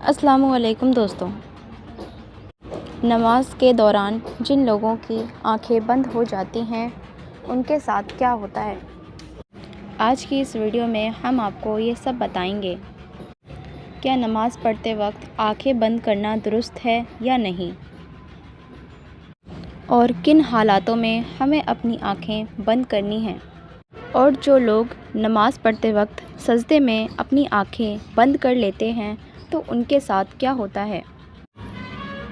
السلام علیکم دوستوں، نماز کے دوران جن لوگوں کی آنکھیں بند ہو جاتی ہیں ان کے ساتھ کیا ہوتا ہے۔ آج کی اس ویڈیو میں ہم آپ کو یہ سب بتائیں گے۔ کیا نماز پڑھتے وقت آنکھیں بند کرنا درست ہے یا نہیں، اور کن حالاتوں میں ہمیں اپنی آنکھیں بند کرنی ہیں، اور جو لوگ نماز پڑھتے وقت سجدے میں اپنی آنکھیں بند کر لیتے ہیں تو ان کے ساتھ کیا ہوتا ہے۔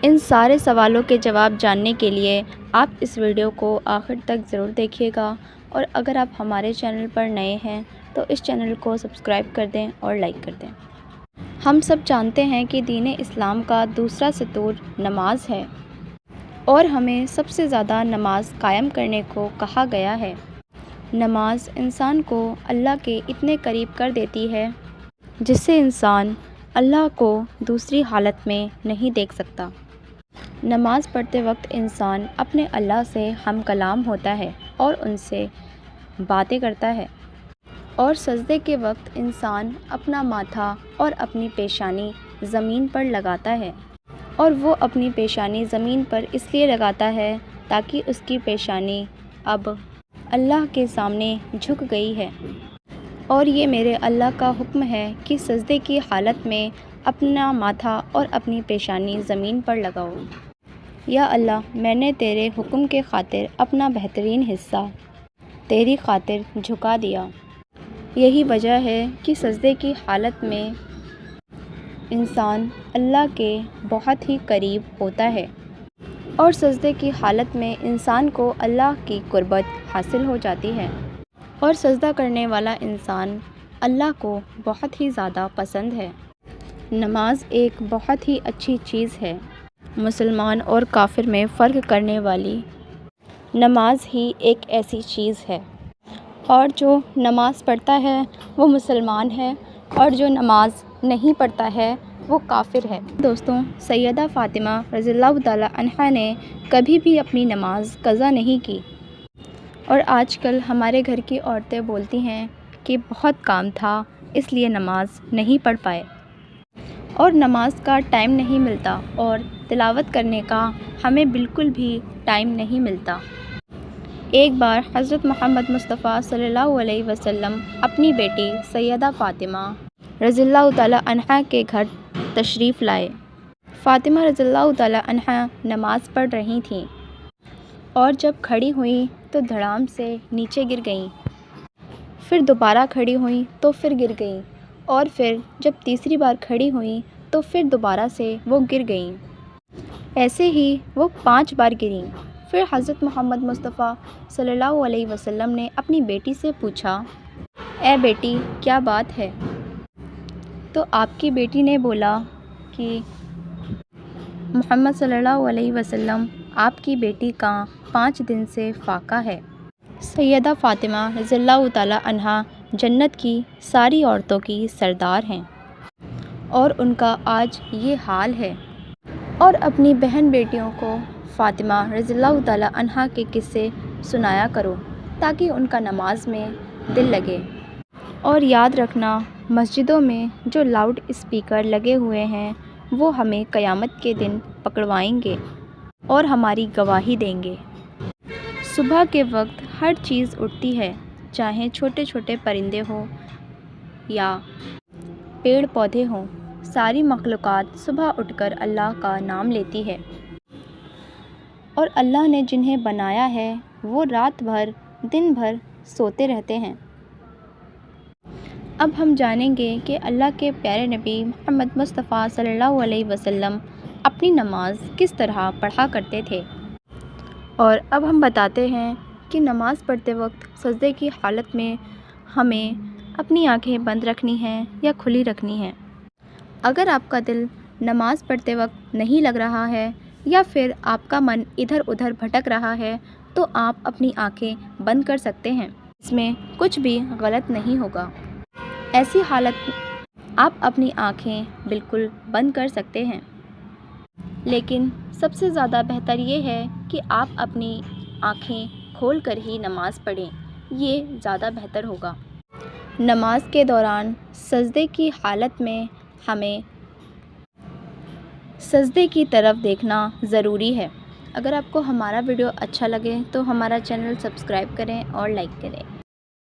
ان سارے سوالوں کے جواب جاننے کے لیے آپ اس ویڈیو کو آخر تک ضرور دیکھیے گا، اور اگر آپ ہمارے چینل پر نئے ہیں تو اس چینل کو سبسکرائب کر دیں اور لائک کر دیں۔ ہم سب جانتے ہیں کہ دین اسلام کا دوسرا ستون نماز ہے، اور ہمیں سب سے زیادہ نماز قائم کرنے کو کہا گیا ہے۔ نماز انسان کو اللہ کے اتنے قریب کر دیتی ہے جس سے انسان اللہ کو دوسری حالت میں نہیں دیکھ سکتا۔ نماز پڑھتے وقت انسان اپنے اللہ سے ہم کلام ہوتا ہے اور ان سے باتیں کرتا ہے، اور سجدے کے وقت انسان اپنا ماتھا اور اپنی پیشانی زمین پر لگاتا ہے، اور وہ اپنی پیشانی زمین پر اس لیے لگاتا ہے تاکہ اس کی پیشانی اب اللہ کے سامنے جھک گئی ہے، اور یہ میرے اللہ کا حکم ہے کہ سجدے کی حالت میں اپنا ماتھا اور اپنی پیشانی زمین پر لگاؤ۔ یا اللہ، میں نے تیرے حکم کے خاطر اپنا بہترین حصہ تیری خاطر جھکا دیا۔ یہی وجہ ہے کہ سجدے کی حالت میں انسان اللہ کے بہت ہی قریب ہوتا ہے، اور سجدے کی حالت میں انسان کو اللہ کی قربت حاصل ہو جاتی ہے، اور سجدہ کرنے والا انسان اللہ کو بہت ہی زیادہ پسند ہے۔ نماز ایک بہت ہی اچھی چیز ہے۔ مسلمان اور کافر میں فرق کرنے والی نماز ہی ایک ایسی چیز ہے، اور جو نماز پڑھتا ہے وہ مسلمان ہے، اور جو نماز نہیں پڑھتا ہے وہ کافر ہے۔ دوستوں، سیدہ فاطمہ رضی اللہ تعالیٰ عنہا نے کبھی بھی اپنی نماز قضا نہیں کی، اور آج کل ہمارے گھر کی عورتیں بولتی ہیں کہ بہت کام تھا اس لیے نماز نہیں پڑھ پائے، اور نماز کا ٹائم نہیں ملتا، اور تلاوت کرنے کا ہمیں بالکل بھی ٹائم نہیں ملتا۔ ایک بار حضرت محمد مصطفیٰ صلی اللہ علیہ وسلم اپنی بیٹی سیدہ فاطمہ رضی اللہ تعالیٰ عنہا کے گھر تشریف لائے۔ فاطمہ رضی اللہ تعالیٰ عنہا نماز پڑھ رہی تھیں، اور جب کھڑی ہوئیں تو دھڑام سے نیچے گر گئیں، پھر دوبارہ کھڑی ہوئیں تو پھر گر گئیں، اور پھر جب تیسری بار کھڑی ہوئیں تو پھر دوبارہ سے وہ گر گئیں۔ ایسے ہی وہ 5 بار گریں۔ پھر حضرت محمد مصطفیٰ صلی اللہ علیہ وسلم نے اپنی بیٹی سے پوچھا، اے بیٹی، کیا بات ہے؟ تو آپ کی بیٹی نے بولا کہ محمد صلی اللہ علیہ وسلم، آپ کی بیٹی کا 5 دن سے فاقہ ہے۔ سیدہ فاطمہ رضی اللہ تعالیٰ عنہا جنت کی ساری عورتوں کی سردار ہیں، اور ان کا آج یہ حال ہے۔ اور اپنی بہن بیٹیوں کو فاطمہ رضی اللہ تعالیٰ عنہا کے قصے سنایا کرو تاکہ ان کا نماز میں دل لگے۔ اور یاد رکھنا، مسجدوں میں جو لاؤڈ اسپیکر لگے ہوئے ہیں وہ ہمیں قیامت کے دن پکڑوائیں گے اور ہماری گواہی دیں گے۔ صبح کے وقت ہر چیز اٹھتی ہے، چاہے چھوٹے چھوٹے پرندے ہوں یا پیڑ پودے ہوں، ساری مخلوقات صبح اٹھ کر اللہ کا نام لیتی ہے، اور اللہ نے جنہیں بنایا ہے وہ رات بھر دن بھر سوتے رہتے ہیں۔ اب ہم جانیں گے کہ اللہ کے پیارے نبی محمد مصطفیٰ صلی اللہ علیہ وسلم اپنی نماز کس طرح پڑھا کرتے تھے، اور اب ہم بتاتے ہیں کہ نماز پڑھتے وقت سجدے کی حالت میں ہمیں اپنی آنکھیں بند رکھنی ہیں یا کھلی رکھنی ہیں۔ اگر آپ کا دل نماز پڑھتے وقت نہیں لگ رہا ہے، یا پھر آپ کا من ادھر ادھر بھٹک رہا ہے، تو آپ اپنی آنکھیں بند کر سکتے ہیں، اس میں کچھ بھی غلط نہیں ہوگا۔ ایسی حالت آپ اپنی آنکھیں بالکل بند کر سکتے ہیں، لیکن سب سے زیادہ بہتر یہ ہے کہ آپ اپنی آنکھیں کھول کر ہی نماز پڑھیں، یہ زیادہ بہتر ہوگا۔ نماز کے دوران سجدے کی حالت میں ہمیں سجدے کی طرف دیکھنا ضروری ہے۔ اگر آپ کو ہمارا ویڈیو اچھا لگے تو ہمارا چینل سبسکرائب کریں اور لائک کریں۔